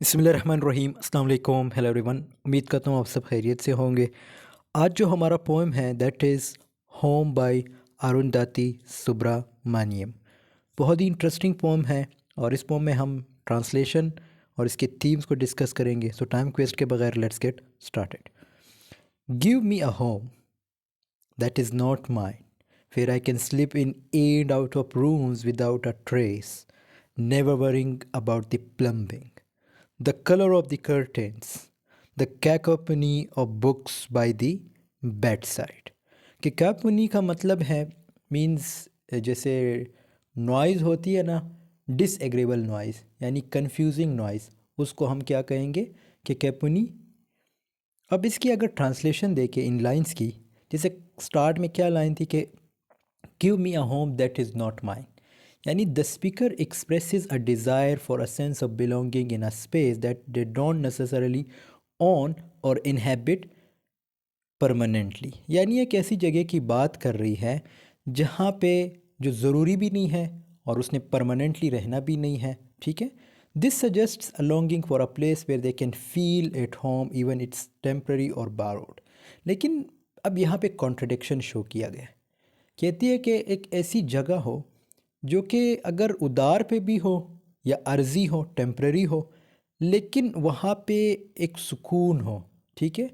बिस्मिल्लाहिर्रहमानिर्रहीम अस्सलाम वालेकुम हेलो एवरीवन। उम्मीद करता हूँ आप सब खैरियत से होंगे। आज जो हमारा पोएम है that is home by Arundhathi Subramaniam. बहुत ही इंटरेस्टिंग पोएम है और इस पोएम में हम ट्रांसलेशन और इसके थीम्स को डिस्कस करेंगे। सो टाइम वेस्ट के बगैर let's get started. Give me a home that is not mine, where I can slip in and out of rooms without a trace, never worrying about the plumbing, the color of the curtains, the cacophony of books by the bedside। कि cacophony का मतलब है means जैसे noise होती है ना, डिसएग्रेबल noise यानी confusing noise, उसको हम क्या कहेंगे कि कैपुनी। अब इसकी अगर ट्रांसलेशन देखें इन लाइंस की, जैसे स्टार्ट में क्या लाइन थी कि give me a home that is not mine, यानी the speaker expresses a desire for a sense of belonging in a space that they don't necessarily own और इनहेबिट परमानेंटली। यानी एक ऐसी जगह की बात कर रही है जहाँ पे जो ज़रूरी भी नहीं है और उसने परमानेंटली रहना भी नहीं है। ठीक है, this suggests a longing for a place where they can feel at home even it's temporary और बारोड। लेकिन अब यहाँ पे कॉन्ट्रडिक्शन शो किया गया है। कहती है कि एक ऐसी जगह हो जो कि अगर उधार पे भी हो या अर्जी हो, टेम्पररी हो, लेकिन वहाँ पे एक सुकून हो। ठीक है,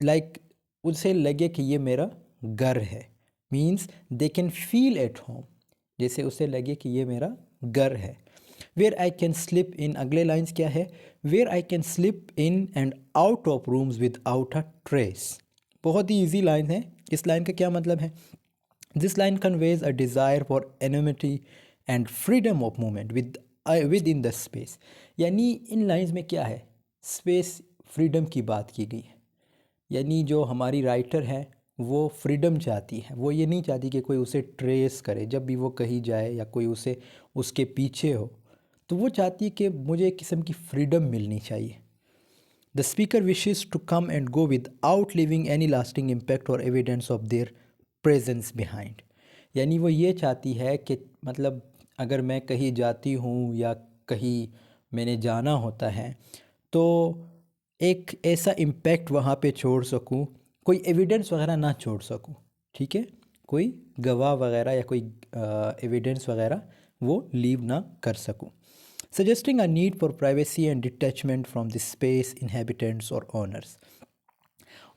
लाइक उसे लगे कि ये मेरा घर है, means they can feel at home, जैसे उसे लगे कि ये मेरा घर है। Where I can slip in, अगले लाइन्स क्या है, where I can slip in and out of rooms without a trace. बहुत ही ईजी लाइन है। इस लाइन का क्या मतलब है, this line conveys a desire for anonymity and freedom of movement within the space. यानी इन लाइन्स में क्या है, स्पेस फ्रीडम की बात की गई है। यानी जो हमारी राइटर है वो फ्रीडम चाहती है, वो ये नहीं चाहती कि कोई उसे ट्रेस करे जब भी वो कहीं जाए या कोई उसे उसके पीछे हो। तो वो चाहती है कि मुझे एक किस्म की फ्रीडम मिलनी चाहिए। The speaker wishes to come and go without leaving any lasting impact और evidence of their presence behind. यानी वो ये चाहती है कि मतलब अगर मैं कहीं जाती हूँ या कहीं मैंने जाना होता है तो एक ऐसा इम्पैक्ट वहाँ पे छोड़ सकूँ, कोई एविडेंस वगैरह ना छोड़ सकूँ। ठीक है, कोई गवाह वगैरह या कोई एविडेंस वगैरह वो लीव ना कर सकूँ। Suggesting a need for privacy and detachment from the space inhabitants और ओनर्स।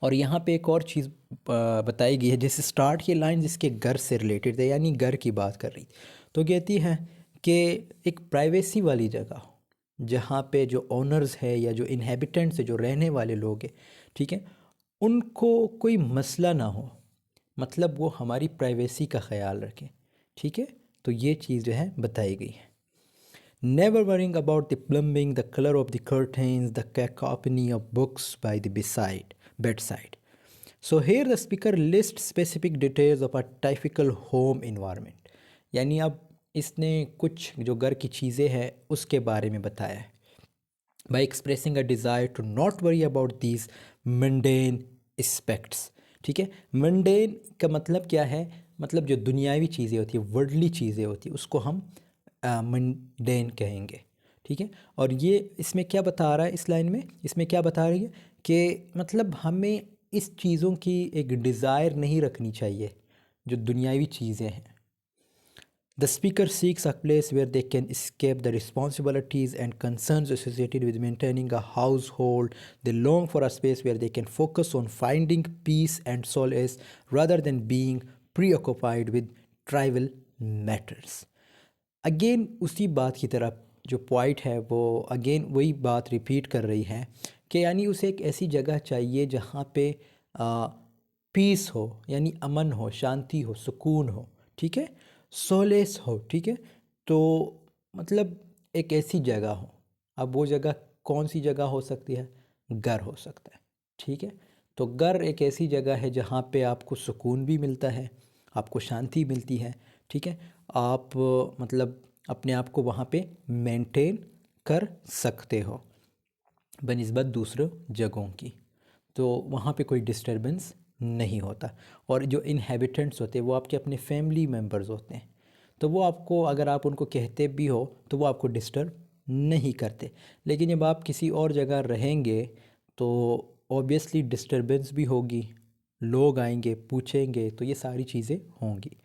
और यहाँ पे एक और चीज़ बताई गई है, जैसे स्टार्ट की लाइन जिसके घर से रिलेटेड थे, यानी घर की बात कर रही, तो कहती है कि एक प्राइवेसी वाली जगह हो जहाँ पे जो ओनर्स है या जो इनहेबिटेंट्स है, जो रहने वाले लोग हैं, ठीक है, उनको कोई मसला ना हो, मतलब वो हमारी प्राइवेसी का ख्याल रखें। ठीक है, तो ये चीज़ जो है बताई गई है। Never worrying about the plumbing, the color of the curtains, the cacophony of books by the bedside. So here the speaker lists specific details of a typical home environment. यानी अब इसने कुछ जो घर की चीज़ें हैं उसके बारे में बताया है। By expressing a desire to not worry about these mundane aspects। ठीक है, mundane का मतलब क्या है, मतलब जो दुनियावी चीज़ें होती है, वर्ल्डली चीज़ें होती है, उसको हम mundane कहेंगे। ठीक है, और ये इसमें क्या बता रहा है, इस लाइन में इसमें क्या बता रही है कि मतलब हमें इस चीज़ों की एक डिज़ायर नहीं रखनी चाहिए जो दुनियावी चीज़ें हैं। The speaker seeks a place where they can escape the responsibilities and concerns associated with maintaining a household. They long for a space where they can focus on finding peace and solace rather than being preoccupied with trivial matters. Again उसी बात की तरफ जो point है वो again वही बात repeat कर रही है कि यानी उसे एक ऐसी जगह चाहिए जहाँ पे पीस हो, यानी अमन हो, शांति हो, सुकून हो। ठीक है, सोलेस हो। ठीक है, तो मतलब एक ऐसी जगह हो। अब वो जगह कौन सी जगह हो सकती है, घर हो सकता है। ठीक है, तो घर एक ऐसी जगह है जहाँ पे आपको सुकून भी मिलता है, आपको शांति मिलती है। ठीक है, आप मतलब अपने आप को वहाँ पे मेंटेन कर सकते हो बनिस्बत दूसरों जगहों की, तो वहाँ पे कोई डिस्टरबेंस नहीं होता। और जो इनहेबिटेंट्स होते हैं वो आपके अपने फैमिली मेम्बर्स होते हैं, तो वो आपको अगर आप उनको कहते भी हो तो वो आपको डिस्टर्ब नहीं करते। लेकिन जब आप किसी और जगह रहेंगे तो ऑब्वियसली डिस्टरबेंस भी होगी, लोग आएंगे पूछेंगे, तो ये सारी चीज़ें होंगी।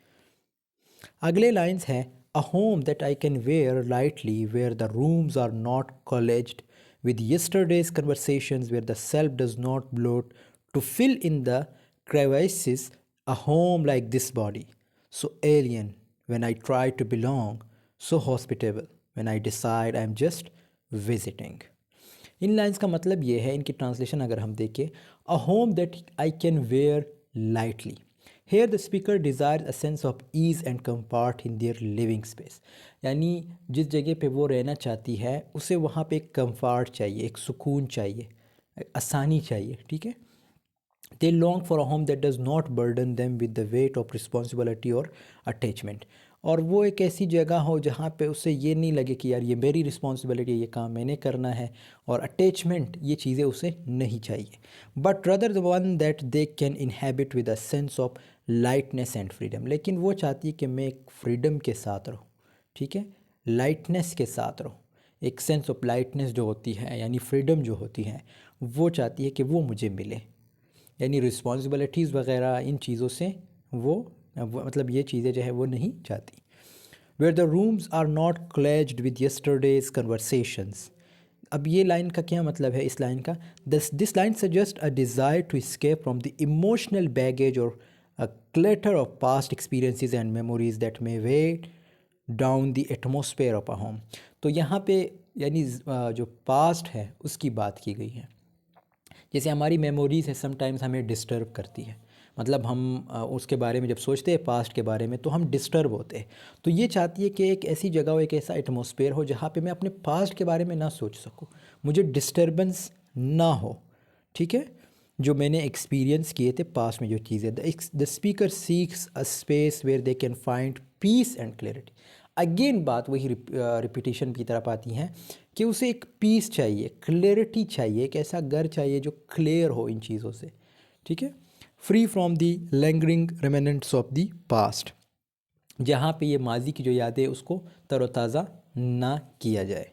अगले लाइंस हैं, a home that I can wear lightly where the rooms are not cluttered with yesterday's conversations where the self does not bloat to fill in the crevices, a home like this body, so alien when I try to belong, so hospitable when I decide I'm just visiting. इन lines का मतलब ये है, इनकी translation अगर हम देखें, a home that I can wear lightly, here the speaker desire a sense of ease and comfort in their living space. यानी जिस जगह पे वो रहना चाहती है उसे वहाँ पे एक कंफर्ट चाहिए, एक सुकून चाहिए, आसानी चाहिए, ठीक है। They long for a home that does not burden them with the weight of responsibility or attachment. और वो एक ऐसी जगह हो जहाँ पे उसे ये नहीं लगे कि यार ये मेरी रिस्पॉन्सिबिलिटी है, ये काम मैंने करना है, और अटैचमेंट ये चीज़ें उसे नहीं चाहिए। But rather the one that they can inhabit with a sense of lightness and freedom. लेकिन वो चाहती है कि मैं एक फ्रीडम के साथ रहूँ, ठीक है, लाइटनेस के साथ रहूँ। एक सेंस ऑफ लाइटनेस जो होती है यानी फ्रीडम जो होती है, वो चाहती है कि वो मुझे मिले, यानी रिस्पॉन्सिबिलिटीज़ वगैरह इन चीज़ों से वो मतलब ये चीज़ें जो है वो नहीं चाहती। Where the rooms are not cluttered with yesterday's conversations. अब ये लाइन का क्या मतलब है, इस लाइन का, this line suggest a desire to escape from the emotional baggage और a clutter of past experiences and memories that may weigh down the atmosphere of a home. तो यहाँ पे यानी जो पास्ट है उसकी बात की गई है। जैसे हमारी मेमोरीज़ है समटाइम्स हमें डिस्टर्ब करती है, मतलब हम उसके बारे में जब सोचते हैं पास्ट के बारे में तो हम डिस्टर्ब होते हैं। तो ये चाहती है कि एक ऐसी जगह हो, एक ऐसा एटमॉस्फेयर हो जहाँ पे मैं अपने पास्ट के बारे में ना सोच सकूँ, मुझे डिस्टर्बेंस ना हो, ठीक है, जो मैंने एक्सपीरियंस किए थे पास्ट में जो चीज़ें। The speaker seeks a space where they can find peace and clarity. Again बात वही रिपीटिशन की तरफ आती हैं कि उसे एक पीस चाहिए, क्लैरिटी चाहिए, एक ऐसा घर चाहिए जो क्लियर हो इन चीज़ों से, ठीक है, free from the lingering remnants of the past, जहाँ पे ये माजी की जो यादें उसको तरोताज़ा ना किया जाए।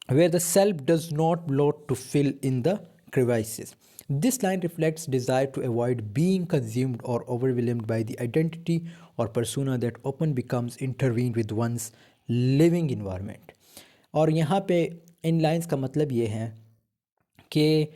Where the self does not bloat to fill in the crevices. This line reflects desire to avoid being consumed or overwhelmed by the identity or persona that often becomes intervened with one's living environment. और यहाँ पे इन lines का मतलब ये है कि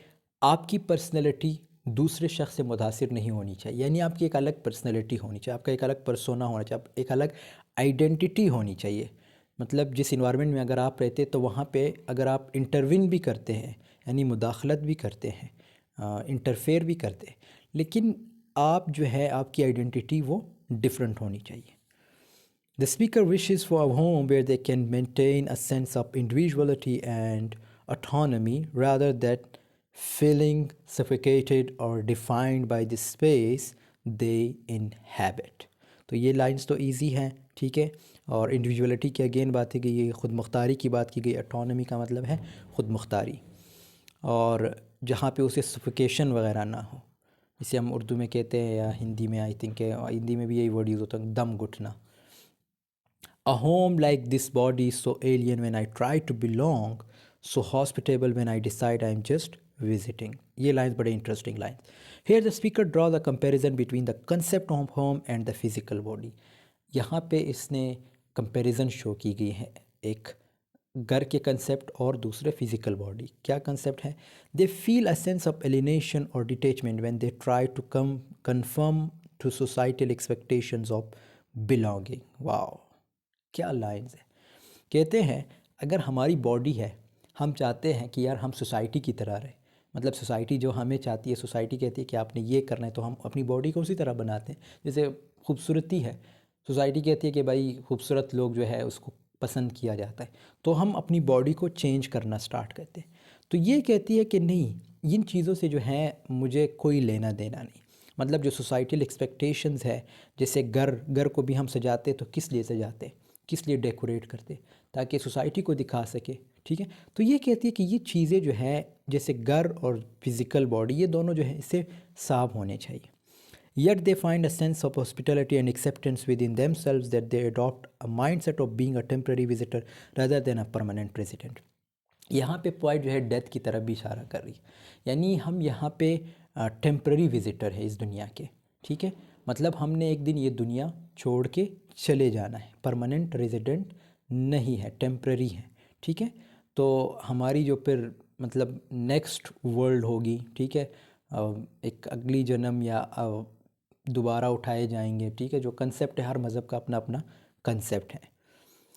आपकी personality दूसरे शख्स से मुतासिर नहीं होनी चाहिए, यानी आपकी एक अलग पर्सनैलिटी होनी चाहिए, आपका एक अलग पर्सोना होना चाहिए, एक अलग आइडेंटिटी होनी चाहिए। मतलब जिस इन्वायरमेंट में अगर आप रहते तो वहाँ पे अगर आप इंटरविन भी करते हैं यानी मुदाखलत भी करते हैं, इंटरफेयर भी करते हैं, लेकिन आप जो है आपकी आइडेंटिटी वो डिफरेंट होनी चाहिए। The speaker wishes for a home where they can maintain a sense of individuality and autonomy rather than feeling suffocated or defined by the space they inhabit. तो ये लाइंस तो इजी हैं, ठीक है, और इंडिविजुअलिटी की अगेन बात की गई, ख़ुद मुख्तारी की बात की गई। ऑटोनॉमी का मतलब है ख़ुद मुख्तारी, और जहाँ पे उसे सफोकेशन वगैरह ना हो, जिसे हम उर्दू में कहते हैं या हिंदी में, आई थिंक हिंदी में भी यही वर्ड यूज़ होता है, दम घुटना। A home like this body is so alien when I try to belong, so hospitable when I decide I'm just visiting. ये lines बड़े interesting lines. Here the speaker draws a comparison between the concept of home and the physical body. यहाँ पे इसने comparison show की गई है, एक घर के कंसेप्ट और दूसरे फिजिकल बॉडी। क्या कंसेप्ट है? They feel a sense of alienation और detachment when they try to conform to societal expectations of belonging. Wow, क्या लाइंस है। कहते हैं अगर हमारी बॉडी है, हम चाहते हैं कि यार हम सोसाइटी की तरह रहे, मतलब सोसाइटी जो हमें चाहती है, सोसाइटी कहती है कि आपने ये करना है, तो हम अपनी बॉडी को उसी तरह बनाते हैं। जैसे खूबसूरती है, सोसाइटी कहती है कि भाई खूबसूरत लोग जो है उसको पसंद किया जाता है, तो हम अपनी बॉडी को चेंज करना स्टार्ट करते हैं। तो ये कहती है कि नहीं, इन चीज़ों से जो है मुझे कोई लेना देना नहीं। मतलब जो सोसाइटल एक्सपेक्टेशंस है, जैसे घर को भी हम सजाते तो किस लिए सजाते, किस लिए डेकोरेट करते, ताकि सोसाइटी को दिखा सके, ठीक है। तो ये कहती है कि ये चीज़ें जो है जैसे घर और फिज़िकल बॉडी, ये दोनों जो है इससे साफ होने चाहिए। Yet they find a sense of hospitality and acceptance within themselves that they adopt a mindset of being a temporary visitor rather than a permanent resident. यहाँ पे पॉइंट जो है डेथ की तरफ भी इशारा कर रही है, यानी हम यहाँ पे टेम्पररी विजिटर है इस दुनिया के, ठीक है। मतलब हमने एक दिन ये दुनिया छोड़ के चले जाना है, परमानेंट रेजिडेंट नहीं है, टेम्पररी है, ठीक है। तो हमारी जो फिर मतलब नेक्स्ट वर्ल्ड होगी, ठीक है, एक अगली जन्म या दोबारा उठाए जाएंगे, ठीक है, जो कंसेप्ट है, हर मज़हब का अपना अपना कंसेप्ट है।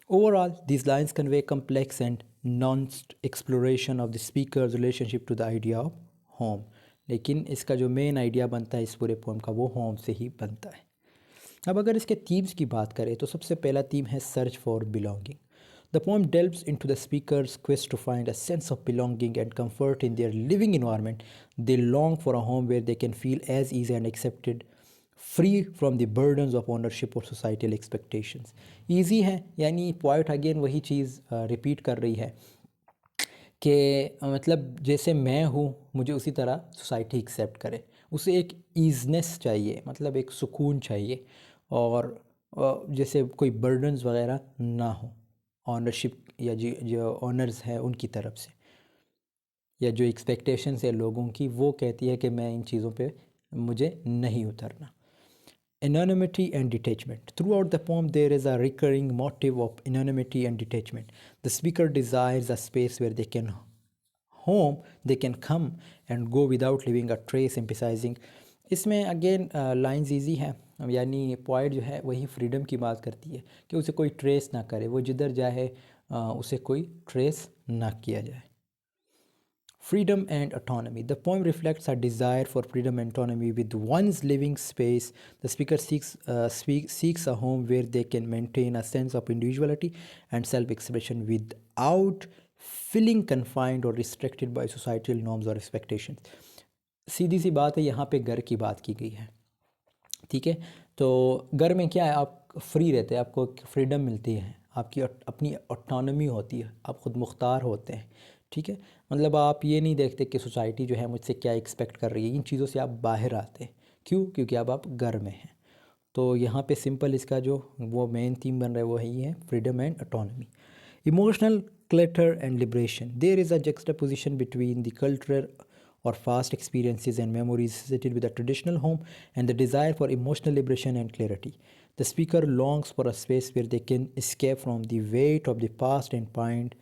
Overall, these lines convey complex and nuanced exploration of the speaker's relationship to the idea of home. लेकिन इसका जो मेन आइडिया बनता है इस पूरे पोम का, वो होम से ही बनता है। अब अगर इसके थीम्स की बात करें तो सबसे पहला थीम है search for belonging. The pome delves into the speaker's quest to find a sense of belonging and comfort in their living environment. They long for a home where they can feel as easy and accepted, free from the burdens of ownership और societal expectations. Easy है, यानी point again वही चीज़ repeat कर रही है कि मतलब जैसे मैं हूँ मुझे उसी तरह सोसाइटी एक्सेप्ट करे, उसे एक ईजनेस चाहिए, मतलब एक सुकून चाहिए, और जैसे कोई बर्डन्स वगैरह ना हो ऑनरशिप या जो ऑनर्स है उनकी तरफ से, या जो एक्सपेक्टेशंस है लोगों की, वो कहती है कि मैं इन चीज़ों पे मुझे नहीं उतरना। Anonymity and detachment. Throughout the poem, there is a recurring motive of anonymity and detachment. The speaker desires a space where they can they can come and go without leaving a trace, emphasizing. इसमें again lines easy हैं, यानी point जो है वही freedom की बात करती है कि उसे कोई ट्रेस ना करे, वो जिधर जाए उसे कोई ट्रेस ना किया जाए। Freedom and autonomy. The poem reflects a desire for freedom and autonomy with one's living space. The speaker seeks a home where they can maintain a sense of individuality and self-expression without feeling confined or restricted by societal norms or expectations. सीधी सी बात है, यहाँ पे घर की बात की गई है, ठीक है। तो घर में क्या है, आप फ्री रहते हैं, आपको फ्रीडम मिलती है, आपकी अपनी ऑटोनॉमी होती है, आप ख़ुद मुख्तार होते हैं, ठीक है। मतलब आप ये नहीं देखते कि सोसाइटी जो है मुझसे क्या एक्सपेक्ट कर रही है, इन चीज़ों से आप बाहर आते हैं। क्यों? क्योंकि अब आप घर में हैं। तो यहाँ पे सिंपल इसका जो वो मेन थीम बन रहा है वो यही है, freedom and autonomy. Emotional clutter and liberation. There is a juxtaposition between the cultural or past experiences and memories associated with a traditional home and the desire for emotional liberation and clarity. The speaker longs for a space where they can escape from the weight of the past and find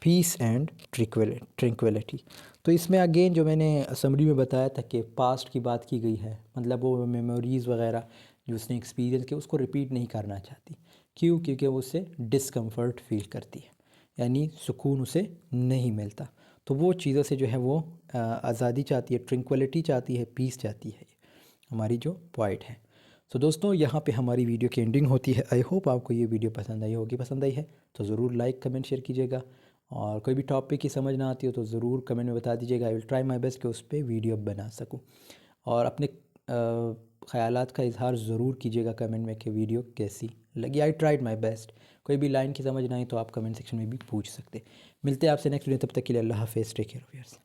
peace and tranquility. तो इसमें again जो मैंने summary में बताया था कि past की बात की गई है, मतलब वो मेमोरीज़ वगैरह जो उसने एक्सपीरियंस किया उसको रिपीट नहीं करना चाहती। क्यों? क्योंकि वो उससे डिस्कम्फर्ट फील करती है, यानी सुकून उसे नहीं मिलता। तो वो चीज़ों से जो है वो आज़ादी चाहती है, ट्रिंक्विलिटी चाहती है, पीस चाहती है, हमारी जो पॉइंट है। तो दोस्तों यहाँ पे हमारी वीडियो की एंडिंग होती है। आई होप आपको ये वीडियो पसंद आई होगी। पसंद आई है तो ज़रूर लाइक कमेंट शेयर कीजिएगा, और कोई भी टॉपिक की समझ ना आती हो तो ज़रूर कमेंट में बता दीजिएगा। I will try my best कि उस पर वीडियो बना सकूँ, और अपने ख़यालात का इजहार ज़रूर कीजिएगा कमेंट में कि वीडियो कैसी लगी। I tried my best. कोई भी लाइन की समझ ना आई तो आप कमेंट सेक्शन में भी पूछ सकते। मिलते हैं आपसे नेक्स्ट वीडियो, तब तक के लिए अल्लाह हाफ़िज़, टेक केयर ऑफ़ योरसेल्फ।